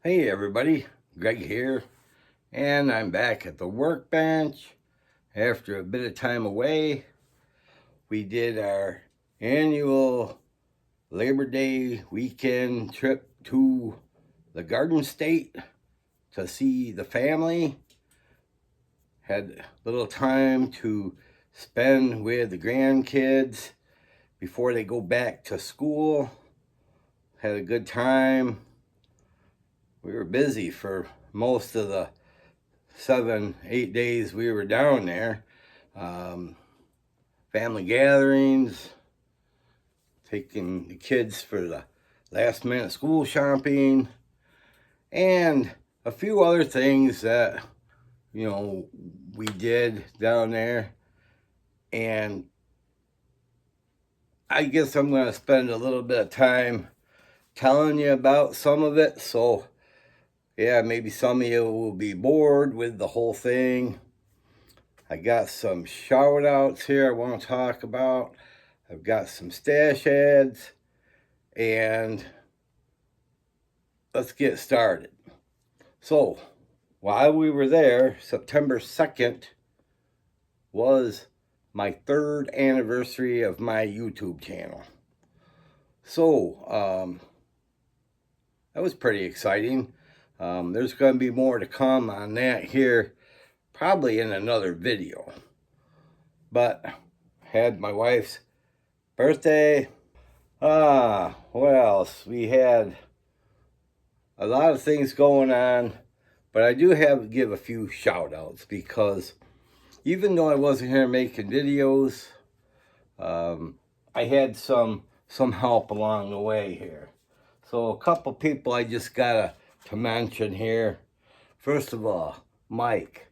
Hey everybody, Greg here, and I'm back at the Workbench after a bit of time away. We did our annual Labor Day weekend trip to the Garden State to see the family. Had a little time to spend with the grandkids before they go back to school. Had a good time. We were busy for most of the 7-8 days we were down there. Family gatherings, taking the kids for the last minute school shopping, and a few other things that we did down there. And I guess I'm going to spend a little bit of time telling you about some of it. So yeah, maybe some of you will be bored with the whole thing. I got some shout outs here I want to talk about. I've got some stash ads, and let's get started. So while we were there, September 2nd was my 3rd anniversary of my YouTube channel. So that was pretty exciting. There's going to be more to come on that here, probably in another video. But had my wife's birthday. What else? We had a lot of things going on, but I do have to give a few shout outs, because even though I wasn't here making videos, I had some help along the way here. So a couple people I just gotta to mention here. First of all, Mike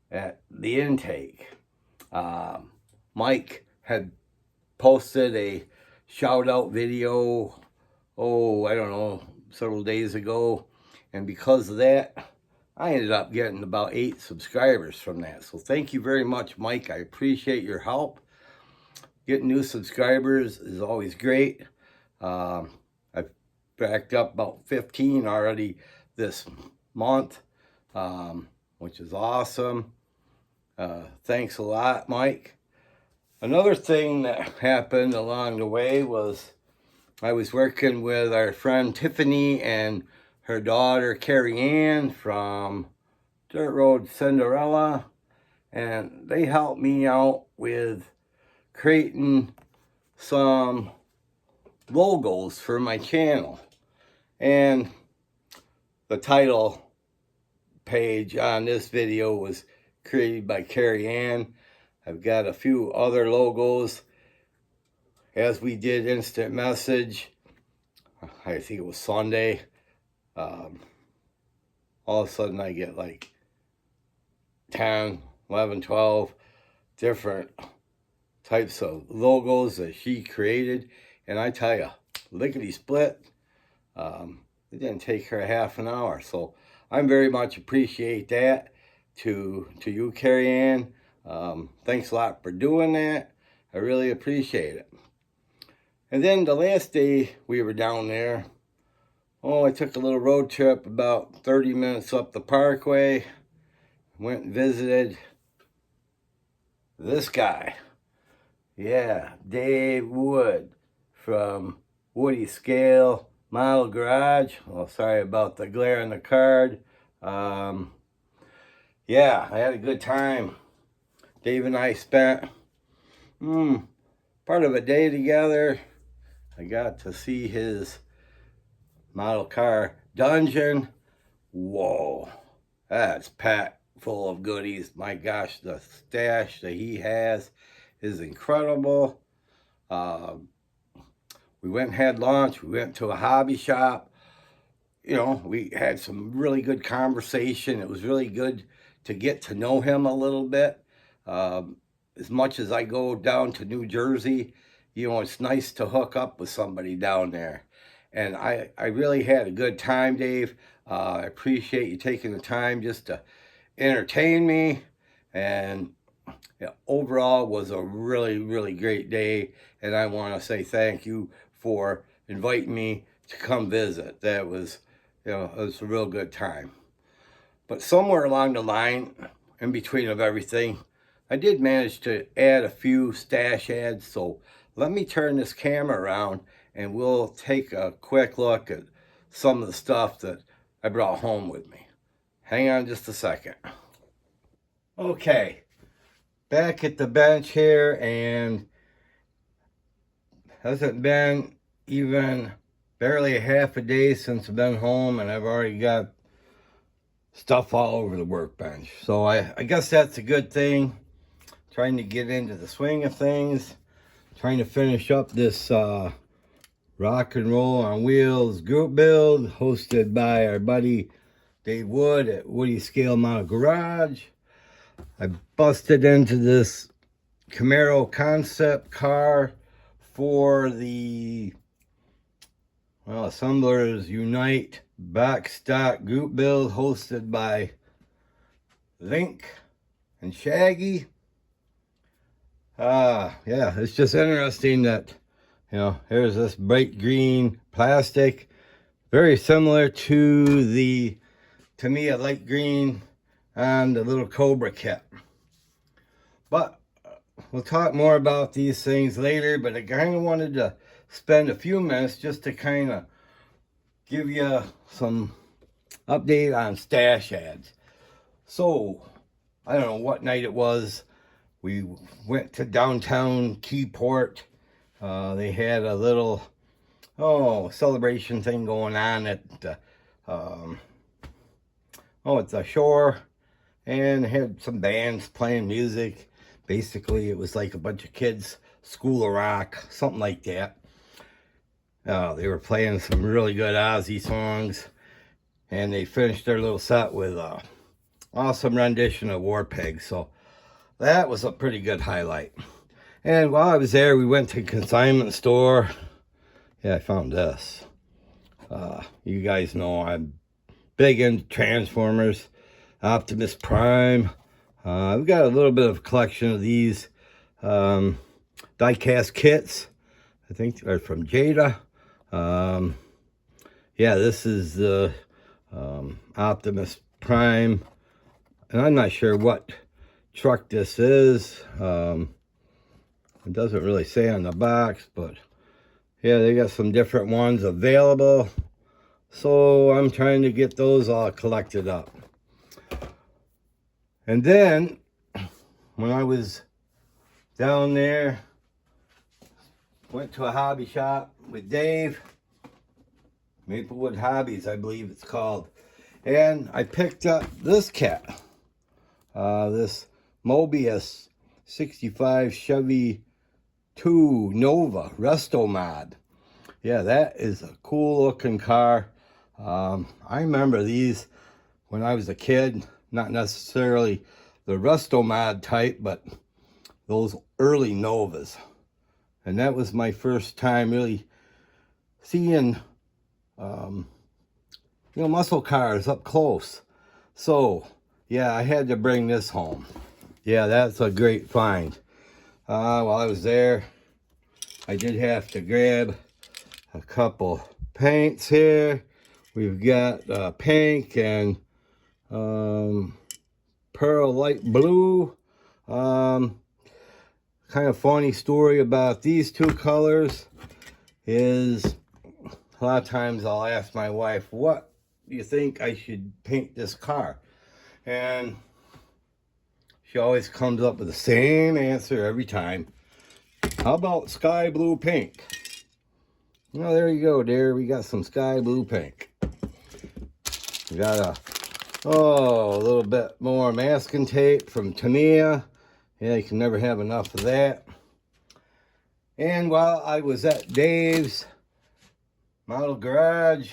at the intake. Mike had posted a shout out video, I don't know, several days ago, and because of that, I ended up getting about 8 subscribers from that. So thank you very much, Mike. I appreciate your help. Getting new subscribers is always great. I've backed up about 15 already this month, which is awesome. Thanks a lot, Mike. Another thing that happened along the way was I was working with our friend Tiffany and her daughter Kari Ann from Dirt Road Cinderella, and they helped me out with creating some logos for my channel. And the title page on this video was created by Kari Ann. I've got a few other logos. As we did instant message, I think it was Sunday, all of a sudden I get like 10, 11, 12 different types of logos that she created. And I tell you, lickety split, it didn't take her half an hour. So I very much appreciate that. To you, Kari Ann, thanks a lot for doing that. I really appreciate it. And then the last day we were down there, I took a little road trip about 30 minutes up the parkway. Went and visited this guy. Yeah, Dave Wood from Woody Scale Model Garage. Well, sorry about the glare on the card. Yeah, I had a good time. Dave and I spent part of a day together. I got to see his model car dungeon. Whoa, that's packed full of goodies. My gosh, the stash that he has is incredible. We went and had lunch. We went to a hobby shop. We had some really good conversation. It was really good to get to know him a little bit. As much as I go down to New Jersey, it's nice to hook up with somebody down there. And I really had a good time, Dave. I appreciate you taking the time just to entertain me. And overall, it was a really, really great day. And I want to say thank you for inviting me to come visit. That was You know, it was a real good time. But somewhere along the line, in between of everything, I did manage to add a few stash ads. So let me turn this camera around and we'll take a quick look at some of the stuff that I brought home with me. Hang on just a second. Okay, back at the bench here, and hasn't been even barely a half a day since I've been home, and I've already got stuff all over the workbench. So I guess that's a good thing. Trying to get into the swing of things. Trying to finish up this rock and roll on wheels group build hosted by our buddy Dave Wood at Woody Scale Model Garage. I busted into this Camaro concept car for the Assemblers Unite backstock group build hosted by Link and Shaggy. Yeah, it's just interesting that, you know, here's this bright green plastic, very similar to the, to me, a light green on the little Cobra kit. But we'll talk more about these things later, but I kind of wanted to spend a few minutes just to kind of give you some update on stash ads. So, I don't know what night it was. We went to downtown Keyport. They had a little, celebration thing going on at the shore. And they had some bands playing music. Basically, it was like a bunch of kids, School of Rock, something like that. They were playing some really good Ozzy songs. And they finished their little set with an awesome rendition of War Pigs. So that was a pretty good highlight. And while I was there, we went to a consignment store. Yeah, I found this. You guys know I'm big into Transformers, Optimus Prime. I've got a little bit of a collection of these die-cast kits. I think they're from Jada. Yeah, this is the Optimus Prime. And I'm not sure what truck this is. It doesn't really say on the box, but yeah, they got some different ones available. So I'm trying to get those all collected up. And then when I was down there, went to a hobby shop with Dave, Maplewood Hobbies, I believe it's called. And I picked up this cat, this Mobius 65 Chevy 2 Nova Resto Mod. Yeah, that is a cool looking car. I remember these when I was a kid, not necessarily the Resto Mod type, but those early Novas. And that was my first time really seeing, muscle cars up close. So, yeah, I had to bring this home. Yeah, that's a great find. While I was there, I did have to grab a couple paints here. We've got pink and pearl light blue. Kind of funny story about these two colors is a lot of times I'll ask my wife, what do you think I should paint this car? And she always comes up with the same answer every time. How about sky blue pink? Well, there you go, dear. We got some sky blue pink. We got a little bit more masking tape from Tamiya. Yeah, you can never have enough of that. And while I was at Dave's Model Garage,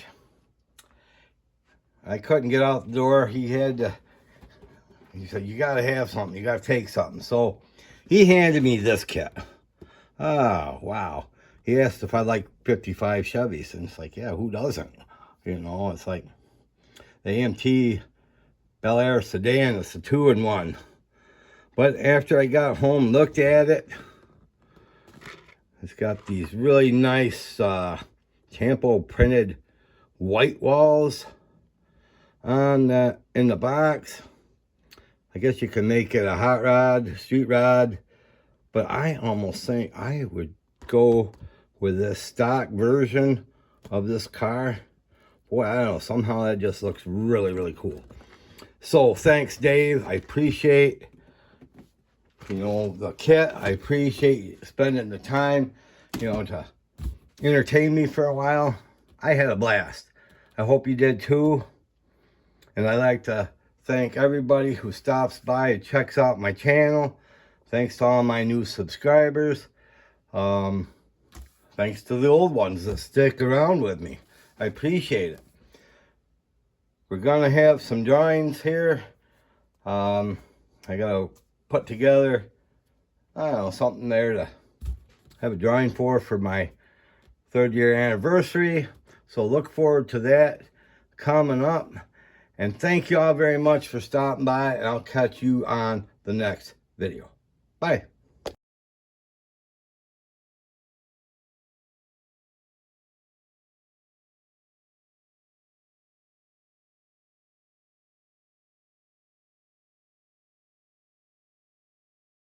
I couldn't get out the door. He said, you got to have something. You got to take something. So he handed me this kit. Oh, wow. He asked if I like 55 Chevys. And it's like, yeah, who doesn't? You know, it's like the AMT Bel Air sedan. It's a 2-in-1. But after I got home, looked at it, it's got these really nice Tampo printed white walls. on that in the box. I guess you can make it a hot rod, street rod, but I almost think I would go with this stock version of this car. Boy, I don't know, somehow that just looks really, really cool. So thanks, Dave. I appreciate, you know, the kit. I appreciate you spending the time, you know, to entertain me for a while. I had a blast. I hope you did too. And I'd like to thank everybody who stops by and checks out my channel. Thanks to all my new subscribers. Thanks to the old ones that stick around with me. I appreciate it. We're gonna have some drawings here. I gotta put together, I don't know, something there to have a drawing for my 3rd year anniversary. So look forward to that coming up. And thank you all very much for stopping by, and I'll catch you on the next video. Bye.